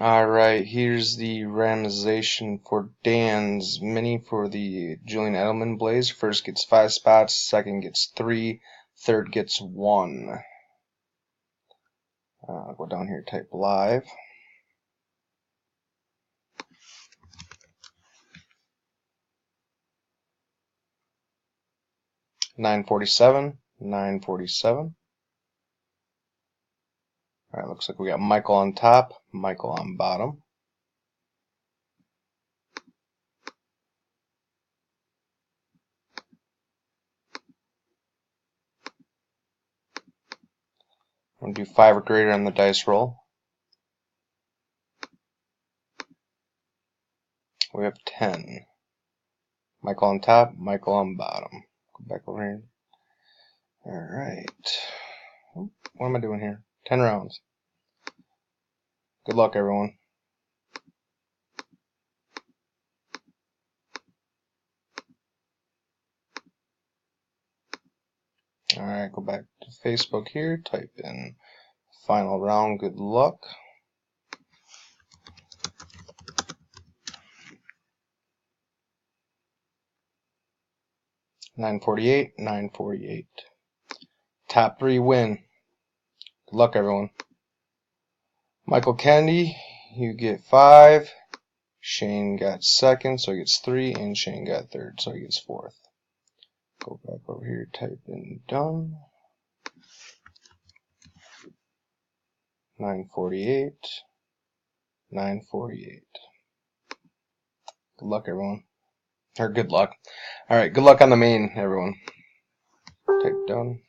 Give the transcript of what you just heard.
Alright, here's the randomization for Dan's mini for the Julian Edelman Blaze. First gets 5 spots, second gets 3, third gets 1. Go down here, type live. $9.47, $9.47. Alright, looks like we got Michael on top, Michael on bottom. I'm going to do 5 or greater on the dice roll. We have 10. Michael on top, Michael on bottom. Go back over here. Alright. What am I doing here? 10 rounds. Good luck, everyone. Alright, go back to Facebook here, type in final round, good luck. $9.48, $9.48. Top 3 win. Good luck, everyone. Michael Kennedy, you get 5. Shane got second, so he gets 3, and Shane got third, so he gets 4th. Go back over here, type in done. 9.48, 9.48. Good luck, everyone. Or good luck. Alright, good luck on the main, everyone. Type done.